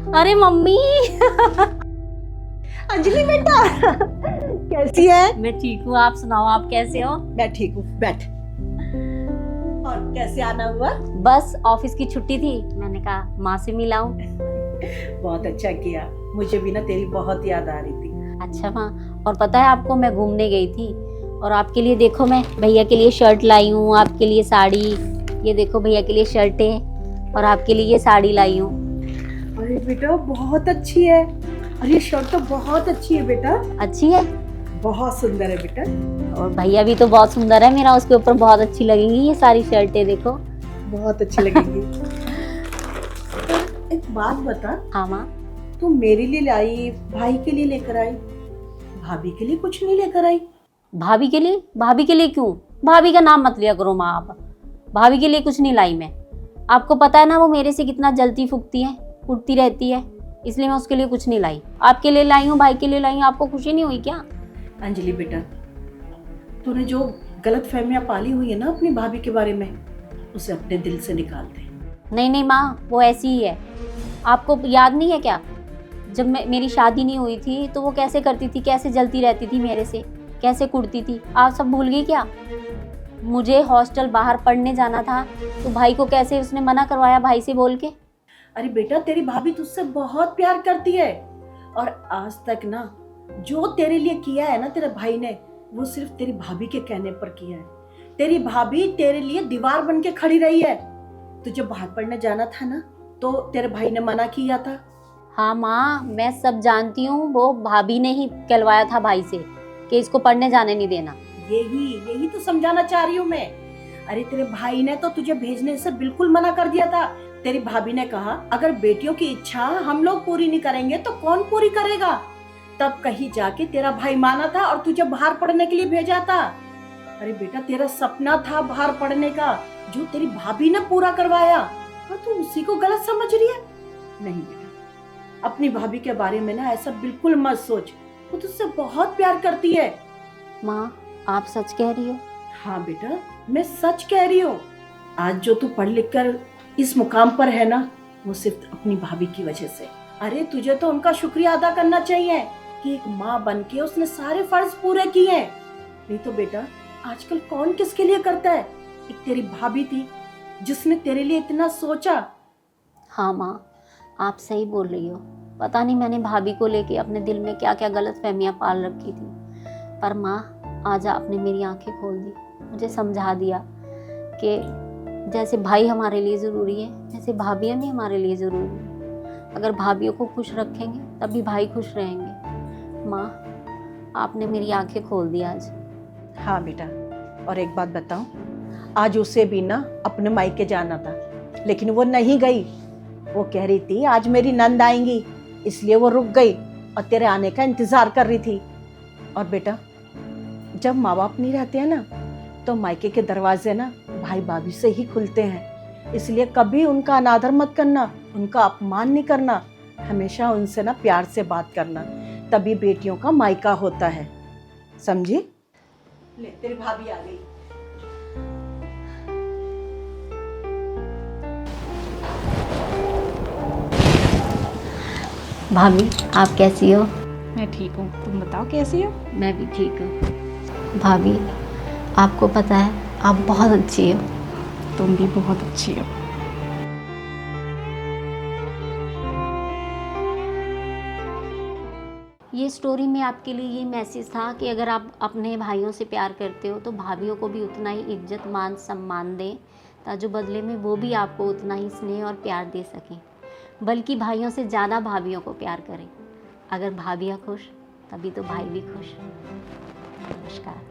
अरे मम्मी। अंजलि बेटा कैसी है? मैं ठीक हूँ, आप सुनाओ, आप कैसे हो? मैं ठीक हूँ, बैठ। और कैसे आना हुआ? बस ऑफिस की छुट्टी थी, मैंने कहा माँ से मिलाऊं। बहुत अच्छा किया, मुझे भी ना तेरी बहुत याद आ रही थी। अच्छा माँ, और पता है आपको, मैं घूमने गई थी और आपके लिए देखो, मैं भैया के लिए शर्ट लाई हूँ, आपके लिए साड़ी, ये देखो भैया के लिए शर्टें, और आपके लिए ये साड़ी लाई हूँ। अरे बेटा बहुत अच्छी है। अरे ये शर्ट तो बहुत अच्छी है बेटा। अच्छी है? बहुत सुंदर है बेटा। और भैया भी तो बहुत सुंदर है मेरा, उसके ऊपर बहुत अच्छी लगेंगी ये सारी शर्टें, देखो। बहुत अच्छी लगेंगी। एक बात बता, हाँ माँ। तू मेरे लिए लाई, भाई के लिए लेकर आई, भाभी के लिए कुछ नहीं लेकर आई? भाभी के लिए? भाभी के लिए क्यों? भाभी का नाम मत लिया करो माँ आप। भाभी के लिए कुछ नहीं लाई मैं। आपको पता है ना वो मेरे से कितना जलती फूकती है, उठती रहती है, इसलिए मैं उसके लिए कुछ नहीं लाई। आपके लिए लाई हूँ, भाई के लिए लाई हूँ, आपको खुशी नहीं हुई क्या? अंजलि बेटा, तूने जो गलत फहमियां पाली हुई है ना अपनी भाभी के बारे में, उसे अपने दिल से निकाल दे। नहीं नहीं माँ, वो ऐसी ही है। आपको याद नहीं है क्या, जब मेरी शादी नहीं हुई थी तो वो कैसे करती थी, कैसे जलती रहती थी मेरे से, कैसे कुड़ती थी, आप सब भूल गई क्या? मुझे हॉस्टल बाहर पढ़ने जाना था तो भाई को कैसे उसने मना करवाया, भाई से बोल के। अरे बेटा, तेरी भाभी तुझसे बहुत प्यार करती है, और आज तक ना जो तेरे लिए किया है ना तेरे भाई ने, वो सिर्फ तेरी भाभी के कहने पर किया है। तेरी भाभी तेरे लिए दीवार बन के खड़ी रही है। तुझे बाहर पढ़ने जाना था ना, तो तेरे भाई ने मना किया था। हाँ माँ, मैं सब जानती हूँ, वो भाभी ने ही कहलवाया था भाई से कि इसको पढ़ने जाने नहीं देना। यही यही तो समझाना चाह रही हूँ मैं। अरे तेरे भाई ने तो तुझे भेजने से बिल्कुल मना कर दिया था। तेरी भाभी ने कहा, अगर बेटियों की इच्छा हम लोग पूरी नहीं करेंगे तो कौन पूरी करेगा? तब कहीं जाके तेरा भाई माना था और तुझे बाहर पढ़ने के लिए भेजा था। अरे बेटा, तेरा सपना था बाहर पढ़ने का, जो तेरी भाभी ने पूरा करवाया, और तू उसी को गलत समझ रही है। नहीं बेटा, अपनी भाभी के बारे में ना ऐसा बिल्कुल मत सोच, वो तुझसे बहुत प्यार करती है। माँ, आप सच कह रही हो? हाँ बेटा, मैं सच कह रही हूँ। आज जो तू पढ़ लिख कर इस मुकाम पर है ना, वो सिर्फ अपनी भाभी की वजह से। अरे तुझे तो उनका शुक्रिया अदा करना चाहिए कि एक माँ बनके उसने सारे फर्ज पूरे किए। नहीं तो बेटा, आजकल कौन किसके लिए करता है? एक तेरी भाभी थी जिसने तेरे लिए इतना सोचा। हाँ माँ, आप सही बोल रही हो। पता नहीं मैंने भाभी को लेके अपने दिल में क्या क्या गलत फहमियाँ पाल रखी थी, पर माँ आज आपने मेरी आंखें खोल दी, मुझे समझा दिया कि जैसे भाई हमारे लिए ज़रूरी है, वैसे भाभियाँ भी हमारे लिए ज़रूरी है। अगर भाभियों को खुश रखेंगे तभी भाई खुश रहेंगे। माँ, आपने मेरी आंखें खोल दी आज। हाँ बेटा, और एक बात बताऊं, आज उसे भी ना अपने मायके जाना था, लेकिन वो नहीं गई। वो कह रही थी आज मेरी नंद आएंगी, इसलिए वो रुक गई और तेरे आने का इंतजार कर रही थी। और बेटा, जब माँ बाप नहीं रहते हैं ना, तो मायके के दरवाजे ना भाई भाभी से ही खुलते हैं। इसलिए कभी उनका अनादर मत करना, उनका अपमान नहीं करना, हमेशा उनसे ना प्यार से बात करना, तभी बेटियों का मायका होता है। समझी? ले, तेरी भाभी आ गई। भाभी, आप कैसी हो? मैं ठीक हूँ, तुम बताओ कैसी हो? मैं भी ठीक हूँ। भाभी, आपको पता है आप बहुत अच्छी हो। तुम भी बहुत अच्छी हो। ये स्टोरी में आपके लिए ये मैसेज था कि अगर आप अपने भाइयों से प्यार करते हो तो भाभियों को भी उतना ही इज्जत मान सम्मान दें, ताकि बदले में वो भी आपको उतना ही स्नेह और प्यार दे सकें, बल्कि भाइयों से ज़्यादा भाभियों को प्यार करें। अगर भाभियाँ खुश तभी तो भाई भी खुश। नमस्कार।